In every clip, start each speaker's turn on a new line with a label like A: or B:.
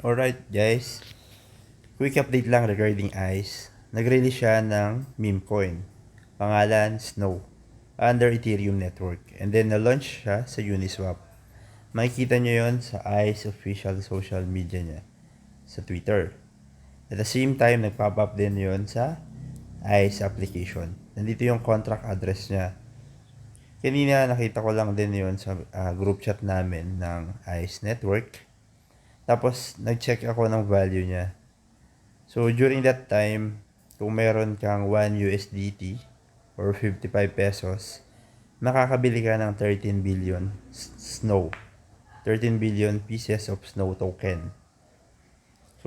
A: Alright guys, quick update lang regarding ICE. Nag-release siya ng meme coin. Pangalan Snow under Ethereum network. And then na-launch siya sa Uniswap. Makikita nyo yon sa ICE official social media niya sa Twitter. At the same time, nag-pop up din yon sa ICE application. Nandito yung contract address niya. Kanina nakita ko lang din yon sa group chat namin ng ICE network. Tapos, nag-check ako ng value niya. So, during that time, kung meron kang 1 USDT or 55 pesos, makakabili ka ng 13 billion snow. 13 billion pieces of snow token.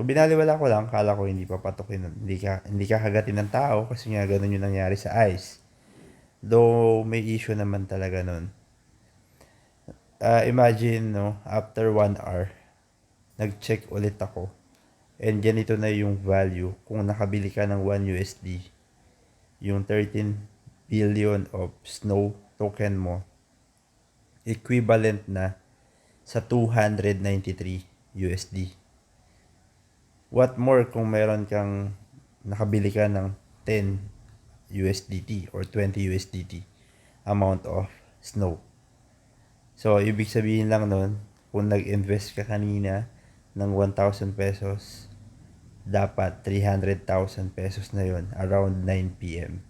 A: So, binaliwala ko lang. Kala ko hindi pa patukin. Hindi ka hagatin ng tao kasi nga ganun yung nangyari sa ICE. Though, may issue naman talaga nun. Imagine, no, after 1 hour, nag-check ulit ako. And ganito na yung value kung nakabili ka ng 1 USD. Yung 13 billion of snow token mo, equivalent na sa 293 USD. What more kung meron kang nakabili ka ng 10 USDT or 20 USDT amount of snow. So, ibig sabihin lang nun, kung nag-invest ka kanina ng 1,000 pesos, dapat 300,000 pesos na yon around 9 p.m.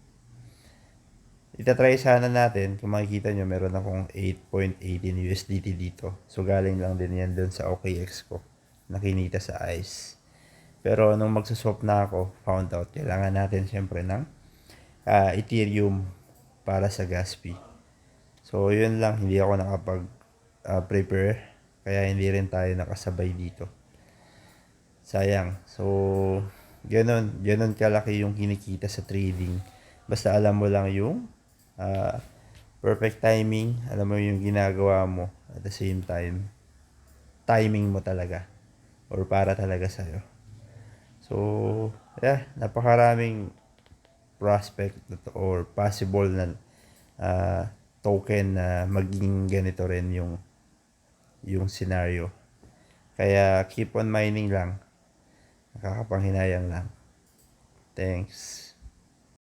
A: Itatry sana natin. Kung makikita nyo, meron akong 8.18 USDT dito. So, galing lang din yan dun sa OKX ko. Nakinita sa ICE. Pero, nung magsuswap na ako, found out, kailangan natin syempre ng Ethereum para sa gas fee. So, yun lang. Hindi ako nakapag-prepare. Kaya hindi rin tayo nakasabay dito. Sayang. So, ganun kalaki yung kinikita sa trading. Basta alam mo lang yung perfect timing, alam mo yung ginagawa mo at the same time, timing mo talaga or para talaga sa'yo. So, yeah, napakaraming prospect or possible na token na maging ganito rin yung scenario. Kaya keep on mining lang. Nakakapanghinayang lang. Thanks.